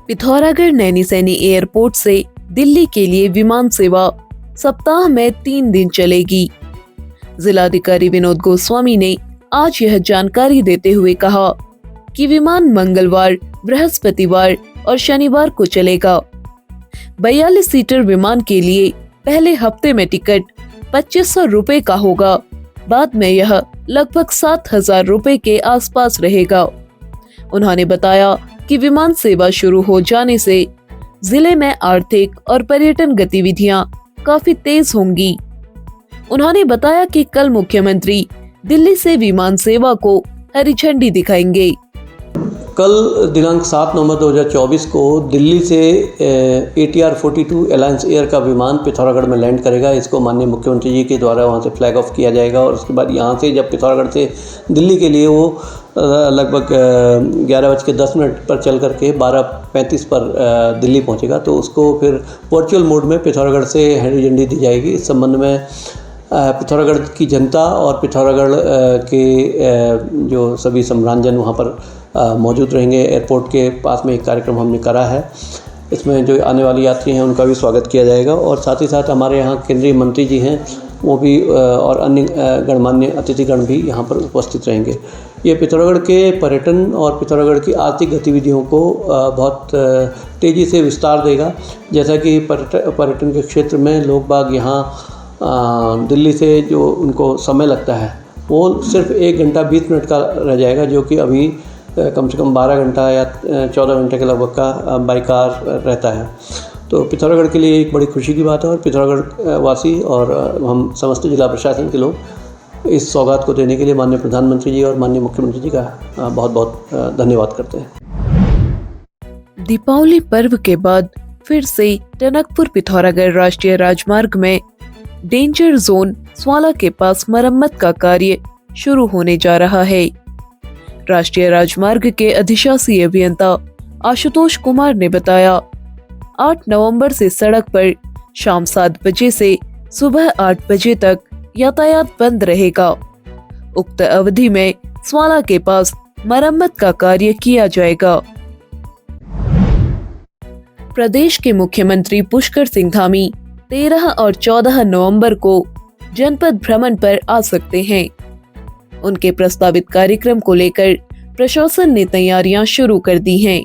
Pithoragarh Naini Saini airport से दिल्ली के लिए विमान सेवा सप्ताह में 3 दिन चलेगी। जिलाधिकारी विनोद गोस्वामी ने आज यह जानकारी देते हुए कहा कि विमान मंगलवार, बृहस्पतिवार और शनिवार को चलेगा। 42 सीटर विमान के लिए पहले हफ्ते में टिकट 2500 रुपए का होगा, बाद में यह लगभग 7000 रुपए के आसपास रहेगा। उन्होंने बताया कि विमान सेवा शुरू हो जाने से जिले में आर्थिक और पर्यटन गतिविधियां काफी तेज होंगी। उन्होंने बताया कि कल मुख्यमंत्री दिल्ली से विमान सेवा को हरी झंडी दिखाएंगे। कल दिनांक 7 नवंबर 2024 को दिल्ली से ATR 42 अलायंस एयर का विमान पिथौरागढ़ में लैंड करेगा। इसको माननीय मुख्यमंत्री जी के द्वारा वहां से फ्लैग ऑफ किया जाएगा और उसके बाद यहां से जब पिथौरागढ़ से दिल्ली के लिए वो लगभग 11:10 पर चल करके 12:35 पर दिल्ली पहुंचेगा, तो उसको फिर वर्चुअल मोड में पिथौरागढ़ से हरी झंडी दी जाएगी। इस संबंध में पिथौरागढ़ की जनता और पिथौरागढ़ के जो सभी सम्रांजन वहाँ पर मौजूद रहेंगे। एयरपोर्ट के पास में एक कार्यक्रम हमने करा है, इसमें जो आने वाले यात्री हैं उनका भी स्वागत किया जाएगा और साथ ही साथ हमारे यहाँ केंद्रीय मंत्री जी हैं वो भी और अन्य गणमान्य अतिथिगण भी यहाँ पर उपस्थित रहेंगे। ये पिथौरागढ़ के पर्यटन और पिथौरागढ़ की आर्थिक गतिविधियों को बहुत तेज़ी से विस्तार देगा। जैसा कि पर्यटन के क्षेत्र में लोग बाग यहाँ दिल्ली से जो उनको समय लगता है वो सिर्फ 1 घंटा 20 मिनट का रह जाएगा, जो कि अभी कम से कम 12 घंटा या 14 घंटे के लगभग का बाई कार रहता है। तो पिथौरागढ़ के लिए एक बड़ी खुशी की बात है और पिथौरागढ़ वासी और हम समस्त जिला प्रशासन के लोग इस सौगात को देने के लिए माननीय प्रधानमंत्री जी और माननीय मुख्यमंत्री जी का बहुत बहुत धन्यवाद करते हैं। दीपावली पर्व के बाद फिर से टनकपुर पिथौरागढ़ राष्ट्रीय राजमार्ग में डेंजर जोन स्वाला के पास मरम्मत का कार्य शुरू होने जा रहा है। राष्ट्रीय राजमार्ग के अधिशासी अभियंता आशुतोष कुमार ने बताया, 8 नवंबर से सड़क पर शाम 7 बजे से सुबह 8 बजे तक यातायात बंद रहेगा। उक्त अवधि में स्वाला के पास मरम्मत का कार्य किया जाएगा। प्रदेश के मुख्यमंत्री पुष्कर सिंह धामी 13 और 14 नवंबर को जनपद भ्रमण पर आ सकते हैं। उनके प्रस्तावित कार्यक्रम को लेकर प्रशासन ने तैयारियां शुरू कर दी हैं।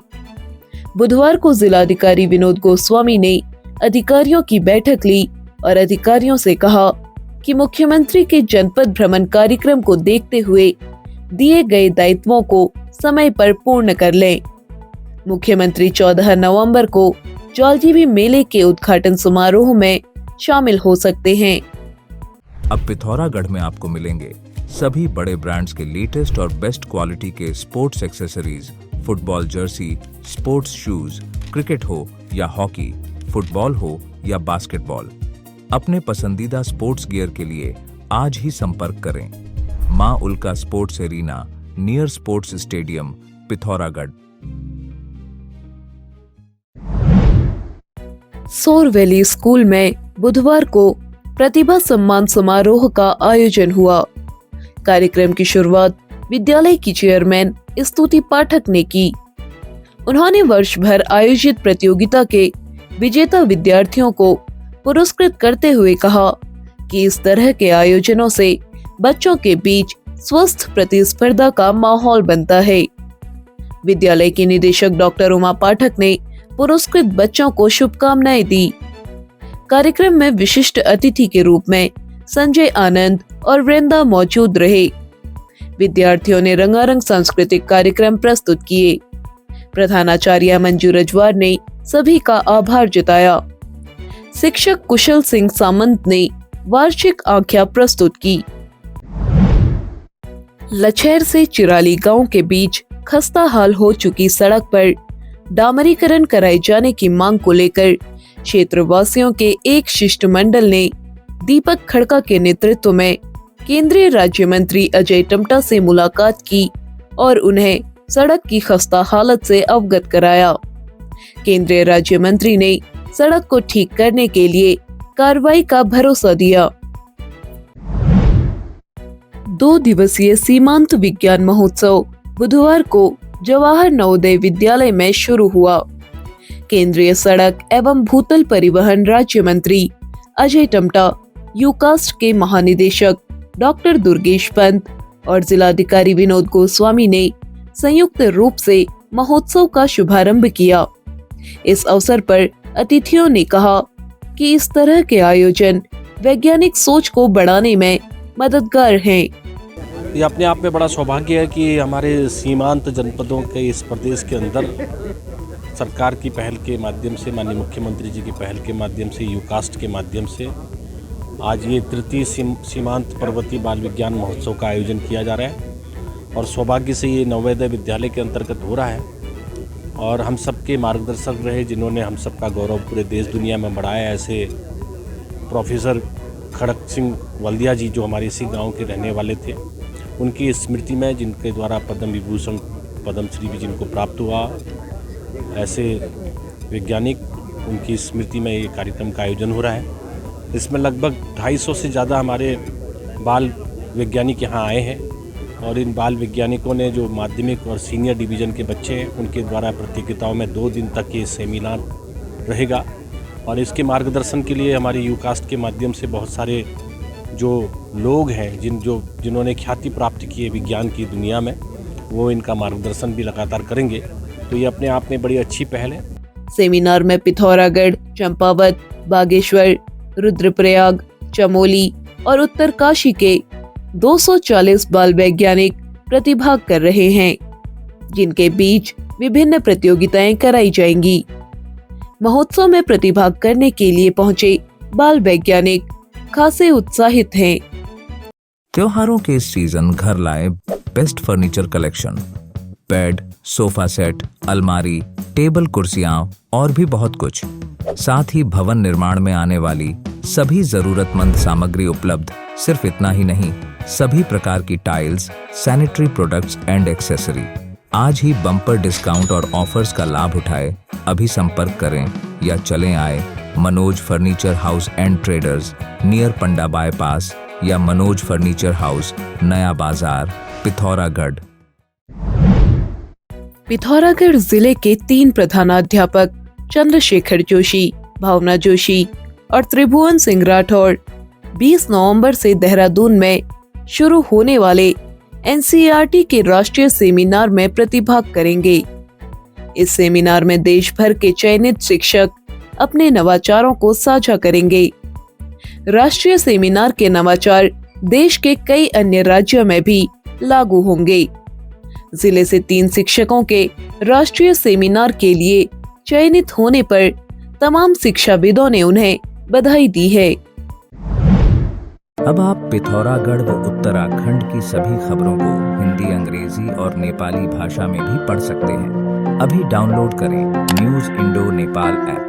बुधवार को जिलाधिकारी विनोद गोस्वामी ने अधिकारियों की बैठक ली और अधिकारियों से कहा कि मुख्यमंत्री के जनपद भ्रमण कार्यक्रम को देखते हुए दिए गए दायित्वों को समय पर पूर्ण कर लें। मुख्यमंत्री 14 नवंबर को जौलजीबी मेले के उद्घाटन समारोह में शामिल हो सकते हैं। अब पिथौरागढ़ में आपको मिलेंगे सभी बड़े ब्रांड्स के लेटेस्ट और बेस्ट क्वालिटी के sports accessories, football Jersey, sports shoes, cricket हो या हॉकी, फुटबॉल हो या बास्केटबॉल। अपने पसंदीदा स्पोर्ट्स गियर के लिए आज ही संपर्क करें। मां उल्का sports arena, near sports stadium, Pithoragarh. सोर वैली स्कूल में बुधवार को प्रतिभा सम्मान समारोह का आयोजन हुआ। कार्यक्रम की शुरुआत विद्यालय की चेयरमैन स्तुति पाठक ने की। उन्होंने वर्ष भर आयोजित प्रतियोगिता के विजेता विद्यार्थियों को पुरस्कृत करते हुए कहा कि इस तरह के आयोजनों से बच्चों के बीच स्वस्थ प्रतिस्पर्धा का माहौल बनता है। विद्यालय की निदेशक डॉक्टर उमा पाठक ने पुरस्कृत बच्चों को शुभकामनाएं दी। कार्यक्रम में विशिष्ट अतिथि के रूप में संजय आनंद और वृंदा मौजूद रहे। विद्यार्थियों ने रंगारंग सांस्कृतिक कार्यक्रम प्रस्तुत किए। प्रधानाचार्य मंजू रजवार ने सभी का आभार जताया। शिक्षक कुशल सिंह सामंत ने वार्षिक आख्या प्रस्तुत की। लछेर से चिराली गांव के बीच खस्ता हाल हो चुकी सड़क पर डामरीकरण कराए जाने की मांग को लेकर क्षेत्रवासियों के एक शिष्टमंडल ने दीपक खड़का के नेतृत्व में केंद्रीय राज्य मंत्री अजय टम्टा से मुलाकात की और उन्हें सड़क की खस्ता हालत से अवगत कराया। केंद्रीय राज्य मंत्री ने सड़क को ठीक करने के लिए कार्रवाई का भरोसा दिया। 2 दिवसीय सीमांत विज्ञान महोत्सव बुधवार को जवाहर नवोदय विद्यालय में शुरू हुआ। केंद्रीय सड़क एवं भूतल परिवहन राज्य मंत्री अजय टमटा, यूकास्ट के महानिदेशक डॉक्टर दुर्गेश पंत और जिलाधिकारी विनोद गोस्वामी ने संयुक्त रूप से महोत्सव का शुभारंभ किया। इस अवसर पर अतिथियों ने कहा कि इस तरह के आयोजन वैज्ञानिक सोच को बढ़ाने में मददगार हैं। ये अपने आप में बड़ा सौभाग्य है कि हमारे सीमांत जनपदों के इस प्रदेश के अंदर सरकार की पहल के माध्यम से, माननीय मुख्यमंत्री जी की पहल के माध्यम से, यूकास्ट के माध्यम से आज ये तृतीय सीमांत पर्वतीय बाल विज्ञान महोत्सव का आयोजन किया जा रहा है और सौभाग्य से ये नवोदय विद्यालय के अंतर्गत हो रहा है और हम सबके मार्गदर्शक रहे जिन्होंने हम सबका गौरव पूरे देश दुनिया में बढ़ाया। ऐसे प्रोफेसर खड़क सिंह वल्दिया जी जो हमारे इसी गांव के रहने वाले थे, उनकी स्मृति में जिनके द्वारा पद्म विभूषण पद्मश्री भी जिनको प्राप्त हुआ, ऐसे वैज्ञानिक उनकी स्मृति में ये कार्यक्रम का आयोजन हो रहा है। इसमें लगभग 250 से ज़्यादा हमारे बाल वैज्ञानिक यहाँ आए हैं और इन बाल वैज्ञानिकों ने जो माध्यमिक और सीनियर डिवीज़न के बच्चे हैं उनके द्वारा प्रतियोगिताओं में 2 दिन तक ये सेमिनार रहेगा और इसके मार्गदर्शन के लिए हमारी यूकास्ट के माध्यम से बहुत सारे जो लोग हैं जिन्होंने ख्याति प्राप्त की है विज्ञान की दुनिया में, वो इनका मार्गदर्शन भी लगातार करेंगे। तो ये अपने आप में बड़ी अच्छी पहल है। सेमिनार में पिथौरागढ़, चंपावत, बागेश्वर, रुद्रप्रयाग, चमोली और उत्तरकाशी के 240 बाल वैज्ञानिक प्रतिभाग कर रहे हैं, जिनके बीच विभिन्न प्रतियोगिताएं कराई जाएंगी। महोत्सव में प्रतिभाग करने के लिए पहुंचे बाल वैज्ञानिक खासे उत्साहित हैं। त्योहारों के इस सीजन घर लाए best furniture collection, bed, sofa set, अलमारी, टेबल, कुर्सियां और भी बहुत कुछ। साथ ही भवन निर्माण में आने वाली सभी जरूरतमंद सामग्री उपलब्ध। सिर्फ इतना ही नहीं, सभी प्रकार की tiles, sanitary products and accessory. आज ही बम्पर डिस्काउंट और ऑफर्स का लाभ उठाए। अभी संपर्क करें या चलें आए Manoj furniture house and traders, near Panda bypass या मनोज फर्नीचर हाउस, नया बाजार, पिथौरागढ़। पिथौरागढ़ जिले के 3 प्रधानाध्यापक चंद्रशेखर जोशी, भावना जोशी और त्रिभुवन सिंह राठौड़ 20 नवंबर से देहरादून में शुरू होने वाले एनसीईआरटी के राष्ट्रीय सेमिनार में प्रतिभाग करेंगे। इस सेमिनार में देश भर के चयनित शिक्षक अपने नवाचारों को साझा करेंगे। राष्ट्रीय सेमिनार के नवाचार देश के कई अन्य राज्यों में भी लागू होंगे। जिले से 3 शिक्षकों के राष्ट्रीय सेमिनार के लिए चयनित होने पर तमाम शिक्षाविदों ने उन्हें बधाई दी है। अब आप पिथौरागढ़ व उत्तराखंड की सभी खबरों को हिंदी, अंग्रेजी और नेपाली भाषा में भी पढ़ सकते हैं। अभी डाउनलोड करें न्यूज़ इंडो नेपाल ऐप।